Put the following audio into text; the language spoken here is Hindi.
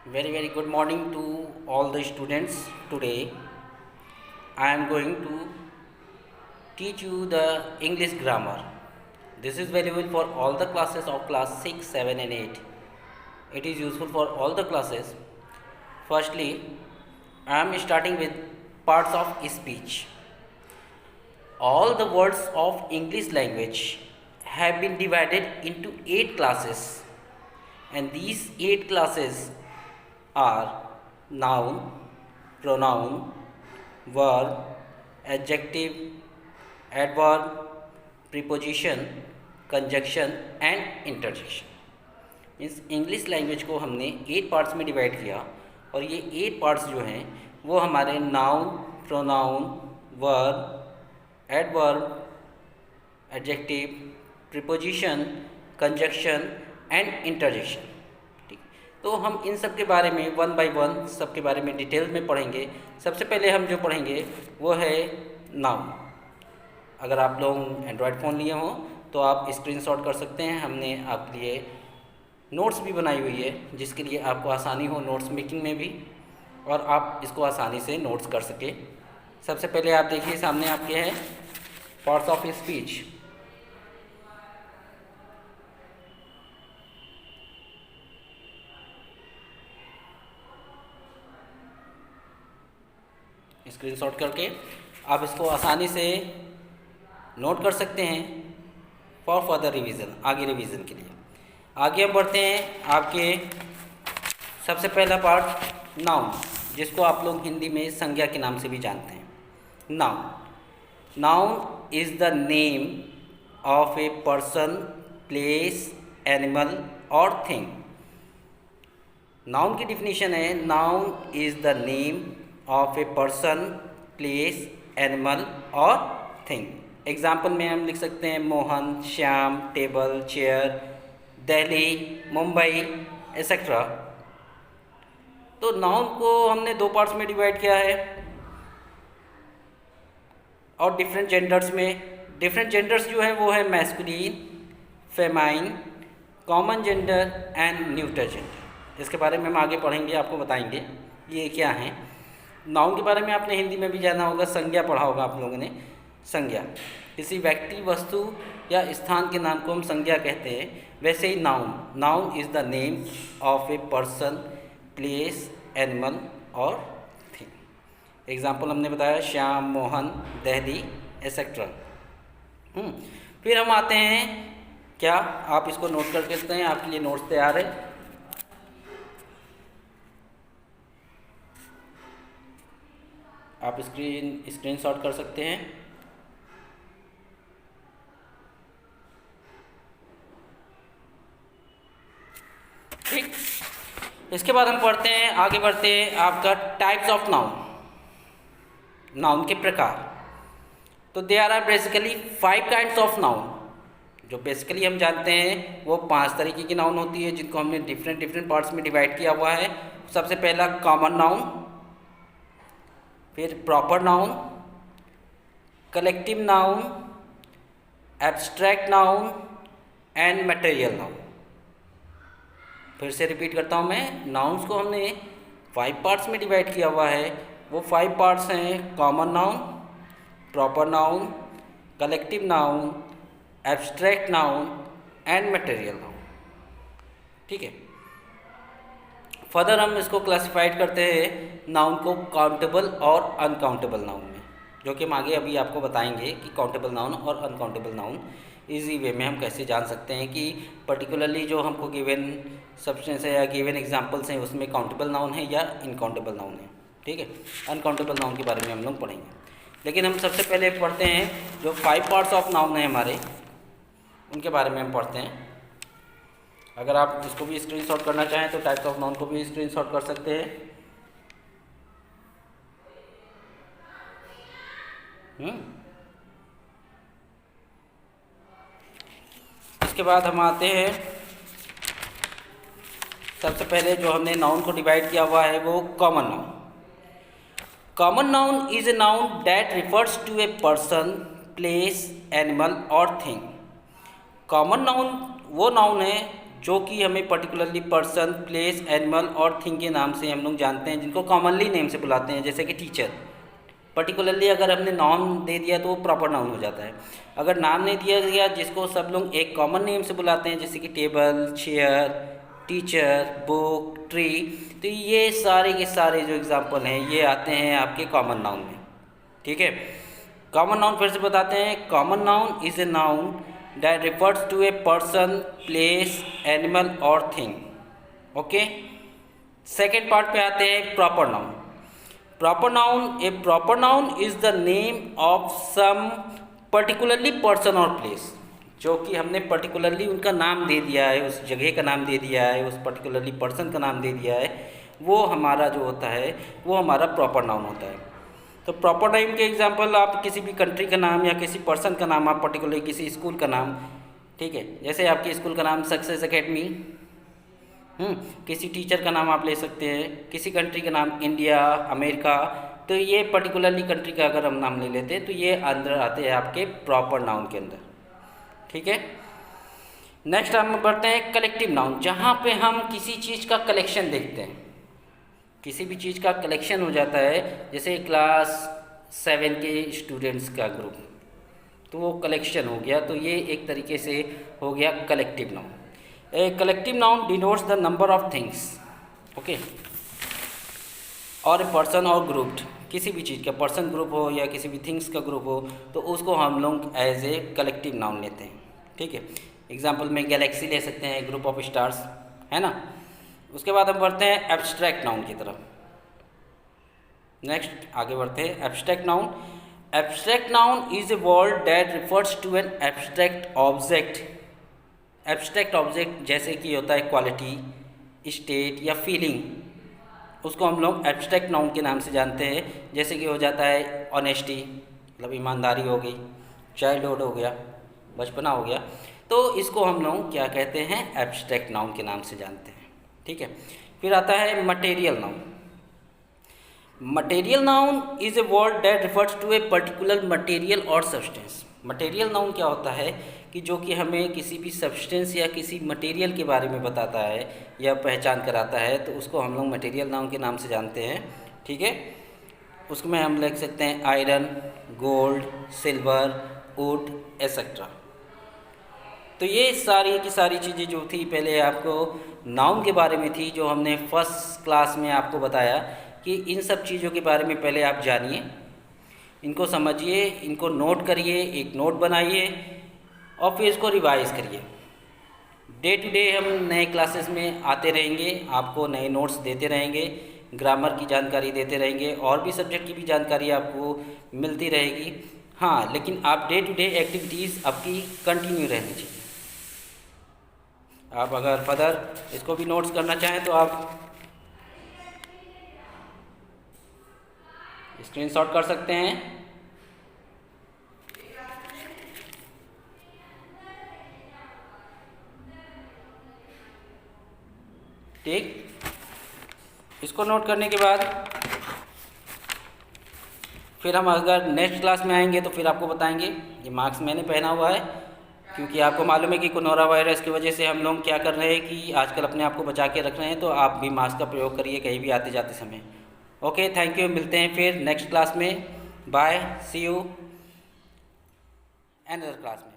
Very good morning to all the students. Today I am going to teach you the English grammar. This is valuable for all the classes of class 6, 7 and 8. It is useful for all the classes. Firstly, I am starting with parts of speech. All the words of English language have been divided into 8 classes, and these 8 classes are noun, pronoun, verb, adjective, adverb, preposition, conjunction and interjection. Means English language को हमने 8 पार्ट्स में डिवाइड किया और ये 8 पार्ट्स जो हैं वो हमारे noun, pronoun, verb, adverb, adjective, preposition, conjunction and interjection. ठीक, तो हम इन सब के बारे में वन बाय वन सब के बारे में डिटेल में पढ़ेंगे। सबसे पहले हम जो पढ़ेंगे वो है नाउन। अगर आप लोग एंड्रॉयड फ़ोन लिए हों तो आप स्क्रीनशॉट कर सकते हैं। हमने आपके लिए नोट्स भी बनाई हुई है जिसके लिए आपको आसानी हो नोट्स मेकिंग में भी, और आप इसको आसानी से नोट्स कर सके। सबसे पहले आप देखिए सामने आपके हैं पार्ट्स ऑफ स्पीच। स्क्रीनशॉट करके आप इसको आसानी से नोट कर सकते हैं फॉर फर्दर रिवीजन, आगे रिवीजन के लिए। आगे हम बढ़ते हैं। आपके सबसे पहला पार्ट नाउन, जिसको आप लोग हिंदी में संज्ञा के नाम से भी जानते हैं। Noun is the name of a person, place, animal और थिंग। नाउन की डिफिनीशन है noun is the name of a person, place, animal और थिंग। एग्जाम्पल में हम लिख सकते हैं Mohan, Shyam, table, chair, Delhi, Mumbai etcetera. तो नाउन को हमने 2 पार्ट्स में डिवाइड किया है और डिफरेंट जेंडर्स जो है वो है masculine, famine, common gender and neutral gender. इसके बारे में हम आगे पढ़ेंगे, आपको बताएंगे ये क्या है। नाउन के बारे में आपने हिंदी में भी जाना होगा, संज्ञा पढ़ा होगा आप लोगों ने। संज्ञा किसी व्यक्ति, वस्तु या स्थान के नाम को हम संज्ञा कहते हैं। वैसे ही noun is the name of a person, place, animal और थिंग। एग्जाम्पल हमने बताया श्याम, मोहन, दिल्ली एक्सेट्रा। फिर हम आते हैं, क्या आप इसको नोट कर सकते हैं? आपके लिए नोट्स तैयार है। आप स्क्रीनशॉट कर सकते हैं। ठीक, इसके बाद हम पढ़ते हैं, आगे बढ़ते हैं आपका टाइप्स ऑफ नाउन के प्रकार। तो there are basically 5 kinds of noun. जो बेसिकली हम जानते हैं वो 5 तरीके की नाउन होती है जिनको हमने डिफरेंट पार्ट्स में डिवाइड किया हुआ है। सबसे पहला कॉमन नाउन, फिर proper noun, collective noun, abstract noun and material noun. फिर से रिपीट करता हूँ मैं, नाउन्स को हमने 5 पार्ट्स में डिवाइड किया हुआ है। वो 5 पार्ट्स हैं common noun, proper noun, collective noun, abstract noun and material noun. ठीक है, फर्दर हम इसको क्लासिफाइड करते हैं नाउन को काउंटेबल और अनकाउंटेबल नाउन में, जो कि हम आगे अभी आपको बताएंगे कि काउंटेबल नाउन और अनकाउंटेबल नाउन इजी वे में हम कैसे जान सकते हैं कि पर्टिकुलरली जो हमको गिवन सब्सटेंस है या गिवन एग्जांपल्स हैं उसमें काउंटेबल नाउन है या इनकाउंटेबल नाउन है। ठीक है, अनकाउंटेबल नाउन के बारे में हम लोग पढ़ेंगे। लेकिन हम सबसे पहले पढ़ते हैं जो 5 पार्ट्स ऑफ नाउन है हमारे, उनके बारे में हम पढ़ते हैं। अगर आप इसको भी स्क्रीनशॉट करना चाहें तो टाइप्स ऑफ नाउन को भी स्क्रीनशॉट कर सकते हैं। इसके बाद हम आते हैं, सबसे पहले जो हमने नाउन को डिवाइड किया हुआ है वो common noun. Common noun is a noun that refers to a person, place, animal और थिंग। कॉमन नाउन वो नाउन है जो कि हमें पर्टिकुलरली पर्सन, प्लेस, एनिमल और थिंग के नाम से हम लोग जानते हैं, जिनको कॉमनली नेम से बुलाते हैं, जैसे कि टीचर। पर्टिकुलरली अगर हमने नाउन दे दिया तो वो प्रॉपर नाउन हो जाता है। अगर नाम नहीं दिया गया, जिसको सब लोग एक कॉमन नेम से बुलाते हैं, जैसे कि table, chair, teacher, book, tree, तो ये सारे के सारे जो एग्जाम्पल हैं ये आते हैं आपके कॉमन नाउन में। ठीक है, कॉमन नाउन फिर से बताते हैं। Common noun is a noun that refers to a person, place, animal और थिंग। ओके, सेकेंड पार्ट पे आते हैं proper noun. Proper noun, a proper noun is the name of some particularly person और प्लेस, जो कि हमने पर्टिकुलरली उनका नाम दे दिया है, उस जगह का नाम दे दिया है, उस पर्टिकुलरली पर्सन का नाम दे दिया है, वो हमारा जो होता है वो हमारा प्रॉपर नाउन होता है। तो प्रॉपर नाउन के एग्जांपल, आप किसी भी कंट्री का नाम या किसी पर्सन का नाम, आप पर्टिकुलरली किसी स्कूल का नाम, ठीक है, जैसे आपके स्कूल का नाम सक्सेस एकेडमी, किसी टीचर का नाम आप ले सकते हैं, किसी कंट्री का नाम इंडिया, अमेरिका, तो ये पर्टिकुलरली कंट्री का अगर हम नाम ले लेते हैं तो ये अंदर आते हैं आपके प्रॉपर नाउन के अंदर। ठीक है, नेक्स्ट हम बढ़ते हैं कलेक्टिव नाउन, जहाँ पे हम किसी चीज़ का कलेक्शन देखते हैं, किसी भी चीज़ का कलेक्शन हो जाता है, जैसे क्लास 7 के स्टूडेंट्स का ग्रुप, तो वो कलेक्शन हो गया, तो ये एक तरीके से हो गया collective noun. A collective noun denotes the number of things, okay, और ए पर्सन और ग्रुप, किसी भी चीज़ का पर्सन ग्रुप हो या किसी भी थिंग्स का ग्रुप हो, तो उसको हम लोग एज ए कलेक्टिव नाउन लेते हैं। ठीक है, एग्जाम्पल में गैलेक्सी ले सकते हैं, ग्रुप ऑफ स्टार्स, है ना। उसके बाद हम बढ़ते हैं एब्स्ट्रैक्ट नाउन की तरफ। नेक्स्ट आगे बढ़ते हैं abstract noun. Abstract noun is a word that refers to an abstract object. Abstract object जैसे कि होता है क्वालिटी, स्टेट या फीलिंग, उसको हम लोग एब्स्ट्रैक्ट नाउन के नाम से जानते हैं। जैसे कि हो जाता है ऑनेस्टी, मतलब ईमानदारी हो गई, चाइल्डहुड हो गया, बचपना हो गया, तो इसको हम लोग क्या कहते हैं, एब्स्ट्रैक्ट नाउन के नाम से जानते हैं। ठीक है, फिर आता है material noun. Material noun is a word that refers to a particular material और सब्सटेंस। मटेरियल नाउन क्या होता है कि जो कि हमें किसी भी सब्सटेंस या किसी मटेरियल के बारे में बताता है या पहचान कराता है, तो उसको हम लोग मटेरियल नाउन के नाम से जानते हैं। ठीक है, उसमें हम लिख सकते हैं iron, gold, silver, would etcetera. तो ये सारी की सारी चीज़ें जो थी पहले आपको नाउन के बारे में थी, जो हमने फर्स्ट क्लास में आपको बताया कि इन सब चीज़ों के बारे में पहले आप जानिए, इनको समझिए, इनको नोट करिए, एक नोट बनाइए और फिर इसको रिवाइज करिए। डे टू डे हम नए क्लासेस में आते रहेंगे, आपको नए नोट्स देते रहेंगे, ग्रामर की जानकारी देते रहेंगे, और भी सब्जेक्ट की भी जानकारी आपको मिलती रहेगी। हाँ, लेकिन आप डे टू डे एक्टिविटीज़ आपकी कंटिन्यू रहनी चाहिए। आप अगर फर्दर इसको भी नोट्स करना चाहें तो आप स्क्रीनशॉट कर सकते हैं। ठीक, इसको नोट करने के बाद फिर हम अगर नेक्स्ट क्लास में आएंगे तो फिर आपको बताएंगे। ये मास्क मैंने पहना हुआ है क्योंकि आपको मालूम है कि कोरोना वायरस की वजह से हम लोग क्या कर रहे हैं कि आजकल अपने आप को बचा के रख रहे हैं, तो आप भी मास्क का प्रयोग करिए कहीं भी आते जाते समय। ओके, थैंक यू, मिलते हैं फिर नेक्स्ट क्लास में। Bye, see you another class में।